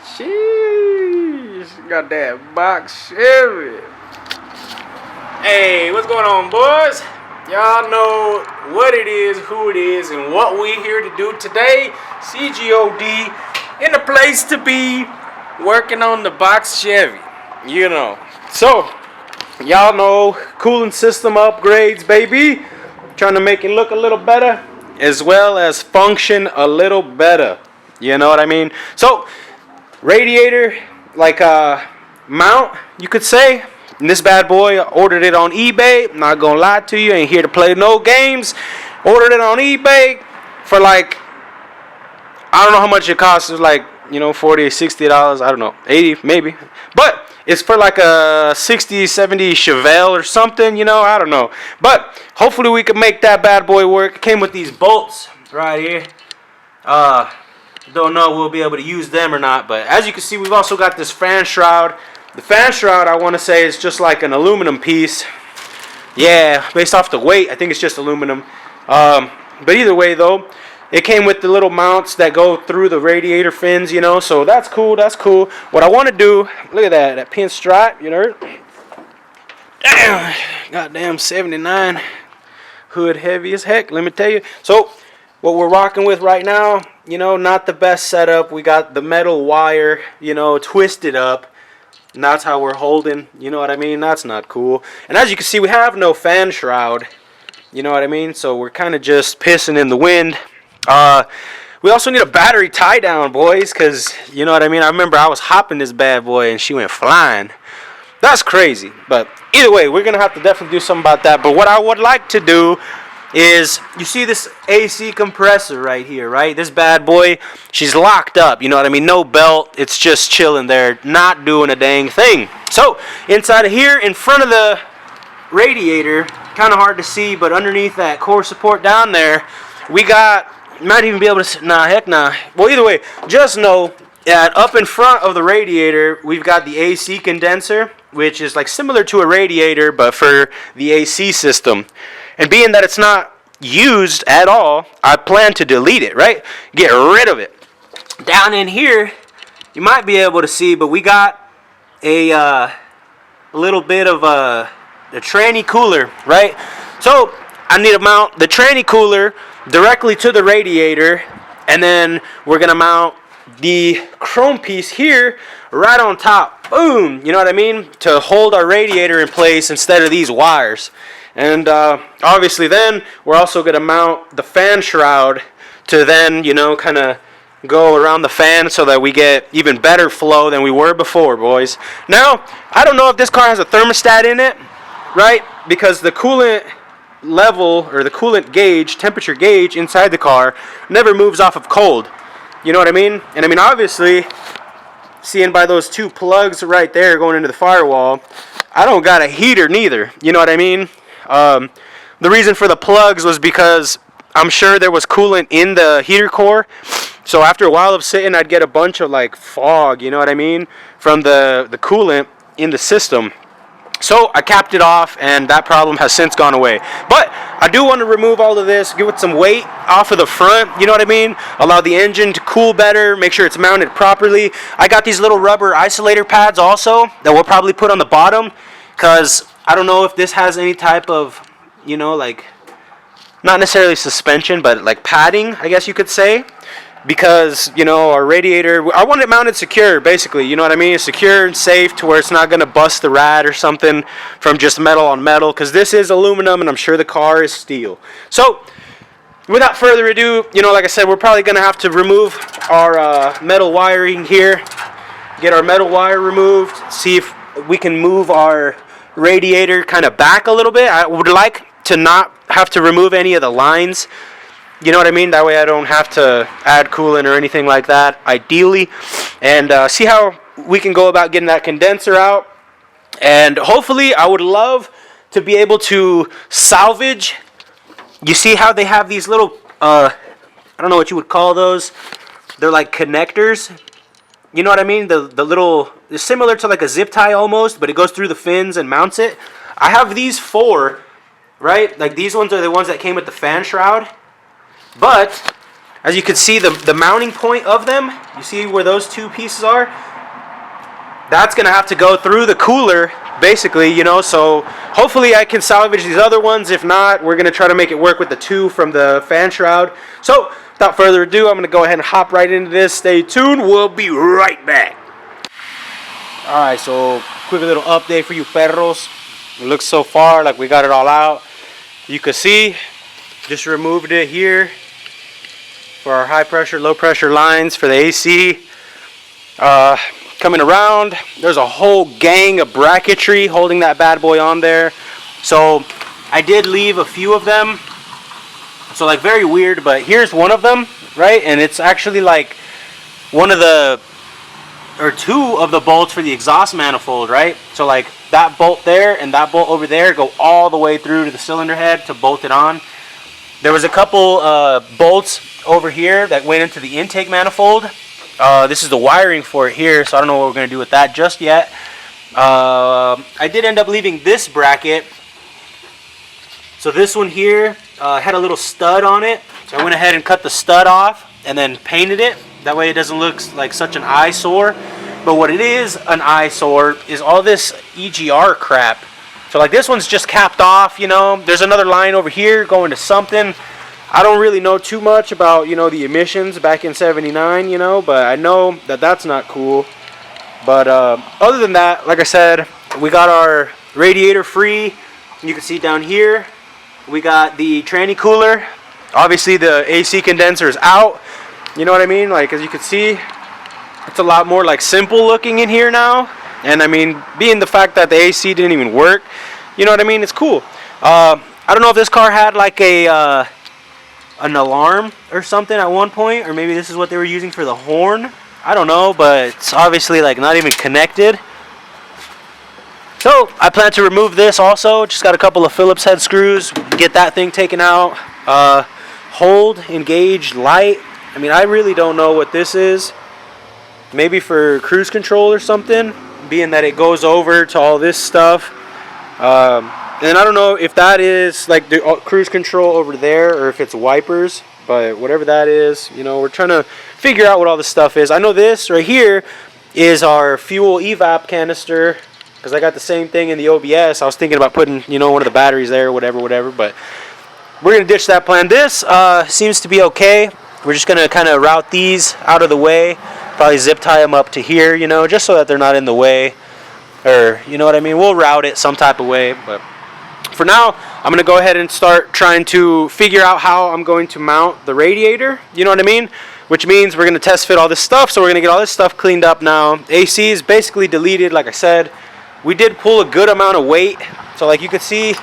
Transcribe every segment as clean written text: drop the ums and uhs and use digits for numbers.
Sheesh. Got that box Chevy. Hey, what's going on, boys? Y'all know what it is, who it is, and what we here to do today. CGOD in the place to be, working on the box Chevy. You know. So, y'all know cooling system upgrades, baby. Trying to make it look a little better, as well as function a little better. You know what I mean? So, radiator, like mount, you could say. And this bad boy, ordered it on eBay. Not gonna lie to you, ain't here to play no games. Ordered it on eBay for like, I don't know how much it costs. It's like, you know, $40, $60. I don't know, 80 maybe. But it's for like a 60, 70 Chevelle or something, you know, I don't know. But hopefully we can make that bad boy work. It came with these bolts right here. Don't know if we'll be able to use them or not, but as you can see, we've also got this fan shroud. The fan shroud, I want to say, is just like an aluminum piece. Yeah, based off the weight, I think it's just aluminum. But either way, though, it came with the little mounts that go through the radiator fins, you know, so that's cool, that's cool. What I want to do, look at that pinstripe, you know. Damn, goddamn 79. Hood heavy as heck, let me tell you. So, what we're rocking with right now, you know, not the best setup. We got the metal wire, you know, twisted up. And that's how we're holding, you know what I mean? That's not cool. And as you can see, we have no fan shroud, you know what I mean? So we're kind of just pissing in the wind. We also need a battery tie down, boys, because, you know what I mean? I remember I was hopping this bad boy and she went flying. That's crazy. But either way, we're going to have to definitely do something about that. But what I would like to do is, you see this AC compressor right here, right? This bad boy, she's locked up, you know what I mean? No belt, it's just chilling there, not doing a dang thing. So, inside of here, in front of the radiator, kind of hard to see, but underneath that core support down there, we got, might even be able to, nah, heck nah. Well, either way, just know that up in front of the radiator, we've got the AC condenser, which is like similar to a radiator, but for the AC system. And being that it's not used at all, I plan to delete it, right? Get rid of it. Down in here, you might be able to see, but we got a little bit of a tranny cooler, right? So I need to mount the tranny cooler directly to the radiator, and then we're going to mount the chrome piece here right on top. Boom! You know what I mean? To hold our radiator in place instead of these wires. And obviously then we're also going to mount the fan shroud to then, you know, kind of go around the fan so that we get even better flow than we were before, boys. Now, I don't know if this car has a thermostat in it, right? Because the coolant level, or the coolant gauge, temperature gauge inside the car never moves off of cold. You know what I mean? And I mean, obviously, seeing by those two plugs right there going into the firewall, I don't got a heater neither. You know what I mean? The reason for the plugs was because I'm sure there was coolant in the heater core. So after a while of sitting, I'd get a bunch of like fog, you know what I mean, from the coolant in the system. So I capped it off, and that problem has since gone away. But I do want to remove all of this, give it some weight off of the front, you know what I mean? Allow the engine to cool better, make sure it's mounted properly. I got these little rubber isolator pads also that we'll probably put on the bottom, because I don't know if this has any type of, you know, like, not necessarily suspension, but like padding, I guess you could say. Because, you know, our radiator, I want it mounted secure, basically, you know what I mean? Secure and safe to where it's not going to bust the rad or something from just metal on metal. Because this is aluminum, and I'm sure the car is steel. So, without further ado, you know, like I said, we're probably going to have to remove our metal wiring here. Get our metal wire removed. See if we can move our radiator kind of back a little bit. I would like to not have to remove any of the lines, you know what I mean? That way I don't have to add coolant or anything like that, ideally. And see how we can go about getting that condenser out. And hopefully, I would love to be able to salvage. You see how they have these little, I don't know what you would call those. They're like connectors. You know what I mean? The little, it's similar to like a zip tie almost, but it goes through the fins and mounts it. I have these 4, right? Like these ones are the ones that came with the fan shroud. But As you can see, the mounting point of them, you see where those two pieces are? That's going to have to go through the cooler, basically, you know, so hopefully I can salvage these other ones. If not, we're going to try to make it work with the two from the fan shroud. So, without further ado, I'm going to go ahead and hop right into this. Stay tuned. We'll be right back. Alright, so quick little update for you perros. It looks so far like we got it all out. You can see, just removed it here for our high pressure, low pressure lines for the AC. Coming around, there's a whole gang of bracketry holding that bad boy on there. So I did leave a few of them. So like very weird, but here's one of them, right? And it's actually like one of the, or two of the bolts for the exhaust manifold, right? So like that bolt there and that bolt over there go all the way through to the cylinder head to bolt it on. There was a couple bolts over here that went into the intake manifold. This is the wiring for it here, so I don't know what we're going to do with that just yet. I did end up leaving this bracket. So this one here had a little stud on it. So I went ahead and cut the stud off and then painted it. That way it doesn't look like such an eyesore. But what it is an eyesore is all this EGR crap. So like this one's just capped off, you know. There's another line over here going to something. I don't really know too much about, you know, the emissions back in '79, you know, but I know that that's not cool. But other than that, like I said, we got our radiator free. You can see down here, we got the tranny cooler. Obviously the AC condenser is out. You know what I mean? Like, as you can see, it's a lot more like simple looking in here now. And I mean, being the fact that the AC didn't even work, you know what I mean? It's cool. I don't know if this car had like a an alarm or something at one point, or maybe this is what they were using for the horn. I don't know, but it's obviously like not even connected. So I plan to remove this also. Just got a couple of Phillips head screws, get that thing taken out. Hold, engage, light. I mean, I really don't know what this is. Maybe for cruise control or something, being that it goes over to all this stuff. And I don't know if that is like the cruise control over there or if it's wipers, but whatever that is, you know, we're trying to figure out what all this stuff is. I know this right here is our fuel evap canister, because I got the same thing in the OBS. I was thinking about putting, you know, one of the batteries there, whatever, but we're going to ditch that plan. This seems to be okay. We're just going to kind of route these out of the way. Probably zip tie them up to here, you know, just so that they're not in the way. Or, you know what I mean? We'll route it some type of way. But for now, I'm going to go ahead and start trying to figure out how I'm going to mount the radiator. You know what I mean? Which means we're going to test fit all this stuff. So we're going to get all this stuff cleaned up now. AC is basically deleted, like I said. We did pull a good amount of weight. So like you could see,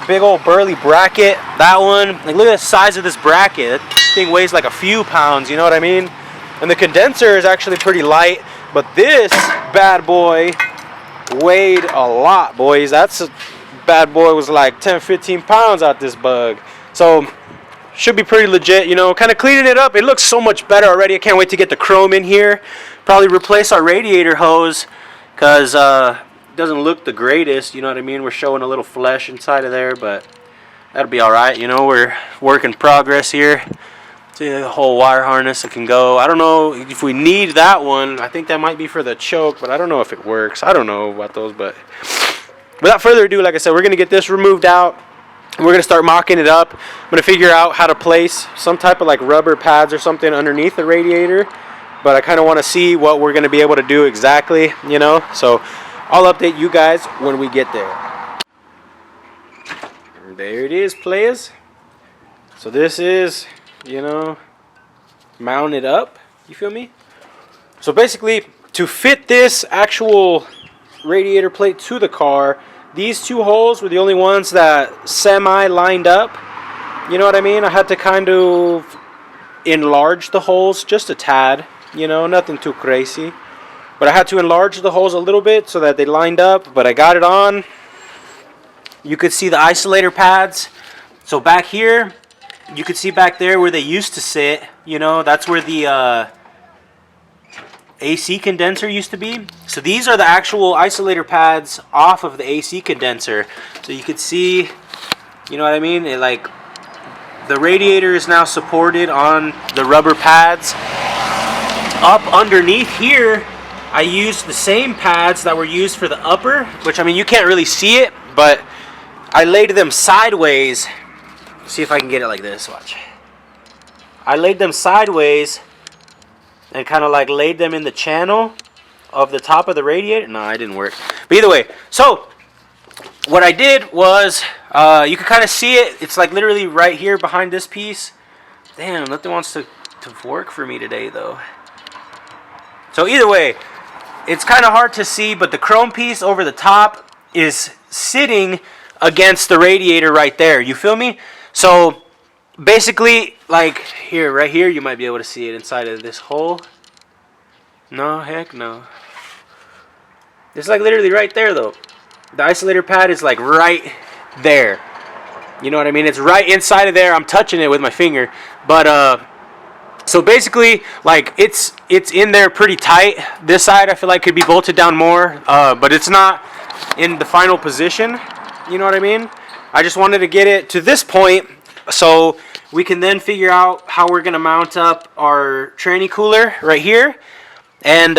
big old burly bracket. That one, like look at the size of this bracket. That thing weighs like a few pounds, you know what I mean? And the condenser is actually pretty light, but this bad boy weighed a lot, boys. That's a bad boy, was like 10-15 pounds out this bug. So should be pretty legit, you know. Kind of cleaning it up. It looks so much better already. I can't wait to get the chrome in here. Probably replace our radiator hose, because it doesn't look the greatest, you know what I mean? We're showing a little flesh inside of there, but that'll be alright, you know. We're work in progress here. See the whole wire harness that can go. I don't know if we need that one. I think that might be for the choke, but I don't know if it works. I don't know about those, but without further ado, like I said, we're going to get this removed out. We're going to start mocking it up. I'm going to figure out how to place some type of like rubber pads or something underneath the radiator, but I kind of want to see what we're going to be able to do exactly, you know. So I'll update you guys when we get there. There it is, players. So this is, you know, mounted up, you feel me? So basically, to fit this actual radiator plate to the car, these two holes were the only ones that semi lined up, you know what I mean? I had to kind of enlarge the holes just a tad, you know, nothing too crazy, but I had to enlarge the holes a little bit so that they lined up. But I got it on. You could see the isolator pads. So back here, you could see back there where they used to sit, you know, that's where the AC condenser used to be. So these are the actual isolator pads off of the AC condenser. So you could see, you know what I mean? It like the radiator is now supported on the rubber pads. Up underneath here, I used the same pads that were used for the upper, which, I mean, you can't really see it, but I laid them sideways. See if I can get it like this, watch. I laid them sideways and kind of like laid them in the channel of the top of the radiator. No, it didn't work. But either way, so what I did was, you can kind of see it. It's like literally right here behind this piece. Damn, nothing wants to work for me today, though. So either way, it's kind of hard to see, but the chrome piece over the top is sitting against the radiator right there. You feel me? So basically, like here, right here, you might be able to see it inside of this hole. No, heck no. It's like literally right there, though. The isolator pad is like right there. You know what I mean? It's right inside of there. I'm touching it with my finger. But so basically, like it's in there pretty tight. This side I feel like could be bolted down more, but it's not in the final position. You know what I mean? I just wanted to get it to this point so we can then figure out how we're gonna mount up our tranny cooler right here. And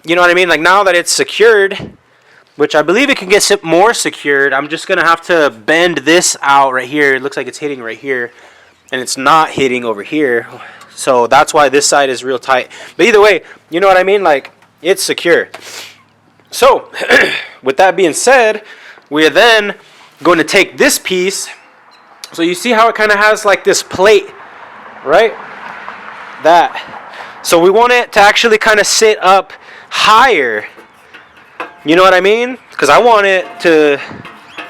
you know what I mean? Like now that it's secured, which I believe it can get more secured, I'm just gonna have to bend this out right here. It looks like it's hitting right here, and it's not hitting over here. So that's why this side is real tight. But either way, you know what I mean? Like, it's secure. So, with that being said, we are then going to take this piece. So you see how it kind of has like this plate, right? That. So we want it to actually kind of sit up higher. You know what I mean? Because I want it to,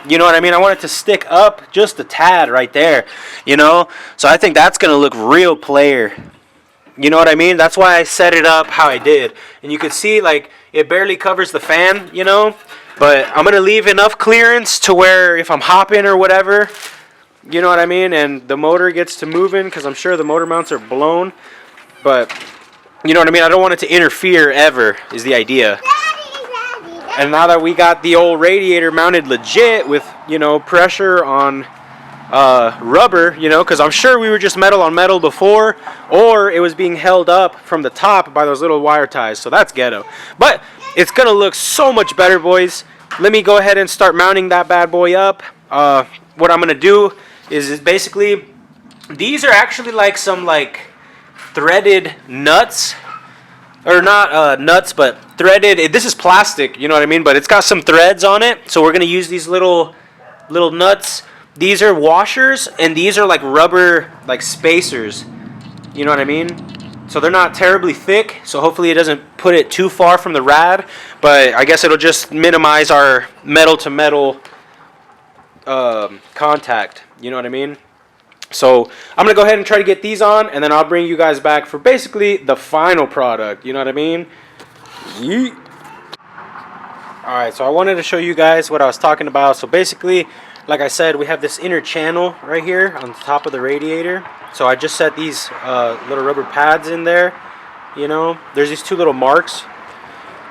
you know what I mean? I want it to stick up just a tad right there, you know? So I think that's going to look real player. You know what I mean? That's why I set it up how I did. And you can see, like, it barely covers the fan, you know? But I'm going to leave enough clearance to where if I'm hopping or whatever, you know what I mean? And the motor gets to moving, because I'm sure the motor mounts are blown. But, you know what I mean? I don't want it to interfere ever, is the idea. And now that we got the old radiator mounted legit with, you know, pressure on rubber, you know, because I'm sure we were just metal on metal before, or it was being held up from the top by those little wire ties. So that's ghetto. But it's going to look so much better, boys. Let me go ahead and start mounting that bad boy up. What I'm going to do is basically, these are actually like some like threaded nuts. Or not nuts, but threaded. This is plastic, you know what I mean? But it's got some threads on it. So we're going to use these little nuts. These are washers, and these are like rubber, like spacers. You know what I mean? So they're not terribly thick. So hopefully it doesn't put it too far from the rad. But I guess it'll just minimize our metal-to-metal contact. You know what I mean? So I'm going to go ahead and try to get these on, and then I'll bring you guys back for basically the final product. You know what I mean? Yeet. Alright, so I wanted to show you guys what I was talking about. So basically, like I said, we have this inner channel right here on the top of the radiator. So I just set these little rubber pads in there. You know, there's these two little marks.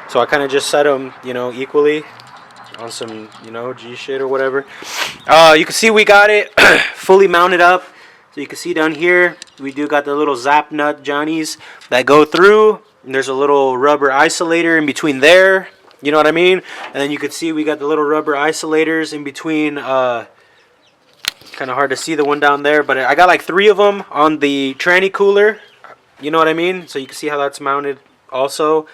So I kind of just set them, you know, equally on some, you know, G shit or whatever. You can see we got it fully mounted up. So you can see down here, we do got the little zap nut johnnies that go through. And there's a little rubber isolator in between there. You know what I mean? And then you can see we got the little rubber isolators in between. Kind of hard to see the one down there, but I got like 3 of them on the tranny cooler. You know what I mean? So you can see how that's mounted also.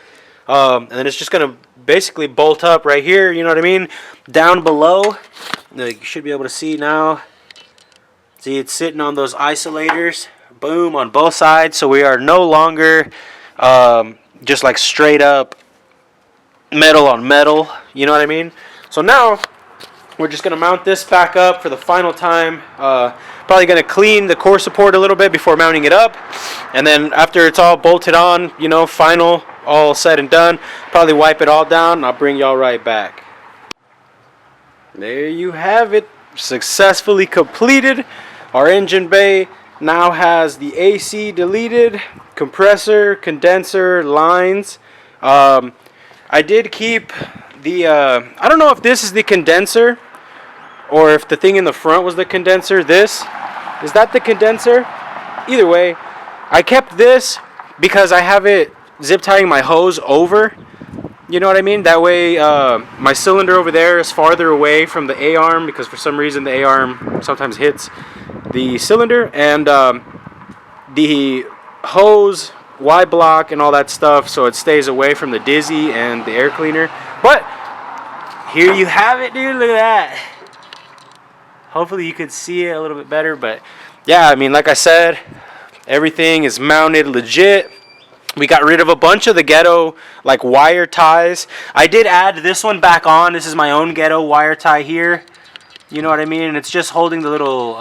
And then it's just going to basically bolt up right here, you know what I mean? Down below, you should be able to see now. See, it's sitting on those isolators, boom, on both sides. So we are no longer just like straight up metal on metal, you know what I mean? So now we're just going to mount this back up for the final time. Probably going to clean the core support a little bit before mounting it up. And then after it's all bolted on, you know, final, all said and done, probably wipe it all down and I'll bring y'all right back. There you have it. Successfully completed. Our engine bay now has the AC deleted, compressor, condenser, lines. I did keep the, I don't know if this is the condenser or if the thing in the front was the condenser. This, Is that the condenser? Either way, I kept this because I have it zip tying my hose over. You know what I mean? That way my cylinder over there is farther away from the A-arm, because for some reason the A-arm sometimes hits the cylinder, and the hose Y-block and all that stuff, so it stays away from the dizzy and the air cleaner. But here you have it, dude. Look at that. Hopefully you could see it a little bit better, but yeah, I mean, like I said, everything is mounted legit. We got rid of a bunch of the ghetto like wire ties. I did add this one back on. This is my own ghetto wire tie here. You know what I mean? And it's just holding the little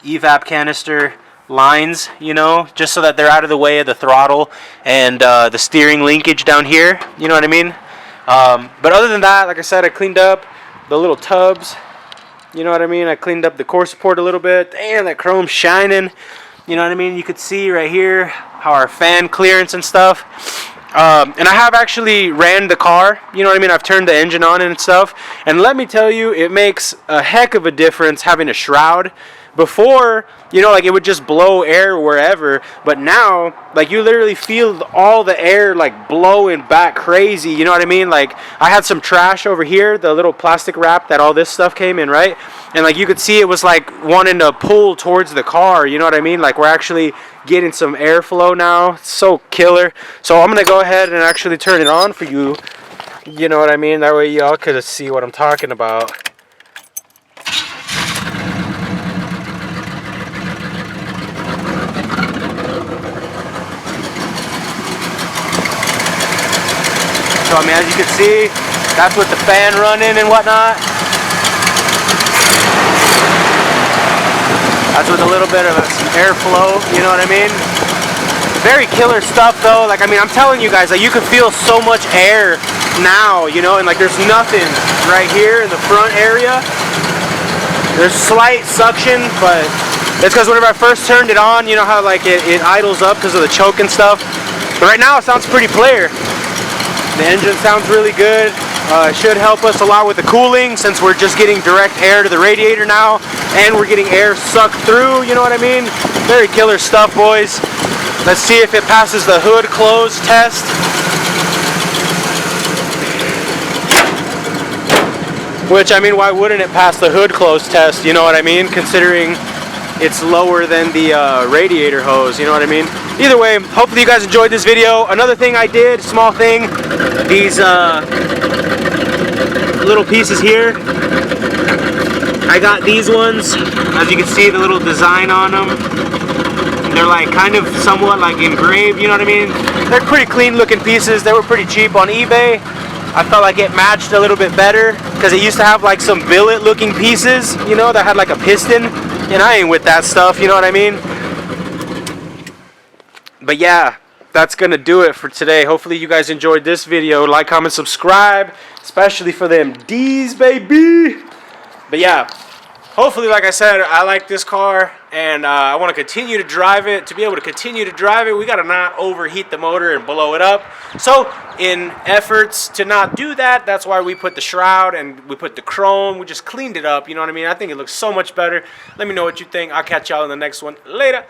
evap canister lines, you know, just so that they're out of the way of the throttle and the steering linkage down here. You know what I mean? But other than that, like I said, I cleaned up the little tubs. You know what I mean? I cleaned up the core support a little bit. Damn, that chrome's shining. You know what I mean? You could see right here how our fan clearance and stuff. And I have actually ran the car. You know what I mean? I've turned the engine on and stuff. And let me tell you, it makes a heck of a difference having a shroud. Before, you know, like it would just blow air wherever, but now, like, you literally feel all the air like blowing back crazy. You know what I mean? Like, I had some trash over here, the little plastic wrap that all this stuff came in, right? And like you could see, it was like wanting to pull towards the car. You know what I mean? Like, we're actually getting some airflow now. It's so killer. So I'm gonna go ahead and actually turn it on for you. You know what I mean? That way y'all could see what I'm talking about. So, I mean, as you can see, that's with the fan running and whatnot. That's with a little bit of some airflow, you know what I mean? Very killer stuff, though. Like, I mean, I'm telling you guys, like, you can feel so much air now, you know, and like there's nothing right here in the front area. There's slight suction, but it's because whenever I first turned it on, you know how like it idles up because of the choke and stuff. But right now it sounds pretty clear. The engine sounds really good. It should help us a lot with the cooling, since we're just getting direct air to the radiator now, and we're getting air sucked through, you know what I mean? Very killer stuff, boys. Let's see if it passes the hood close test. Which, I mean, why wouldn't it pass the hood close test, you know what I mean? Considering it's lower than the radiator hose, you know what I mean? Either way, hopefully you guys enjoyed this video. Another thing I did, small thing, these little pieces here, I got these ones. As you can see, the little design on them, they're like kind of somewhat like engraved, you know what I mean? They're pretty clean looking pieces. They were pretty cheap on eBay. I felt like it matched a little bit better, because it used to have like some billet looking pieces, you know, that had like a piston, and I ain't with that stuff, you know what I mean? But yeah, that's gonna do it for today. Hopefully you guys enjoyed this video. Like, comment, subscribe, especially for them D's, baby. But yeah, hopefully, like I said, I like this car, and I want to continue to drive it. To be able to continue to drive it, we gotta not overheat the motor and blow it up. So in efforts to not do that, that's why we put the shroud and we put the chrome. We just cleaned it up, you know what I mean? I think it looks so much better. Let me know what you think. I'll catch y'all in the next one. Later.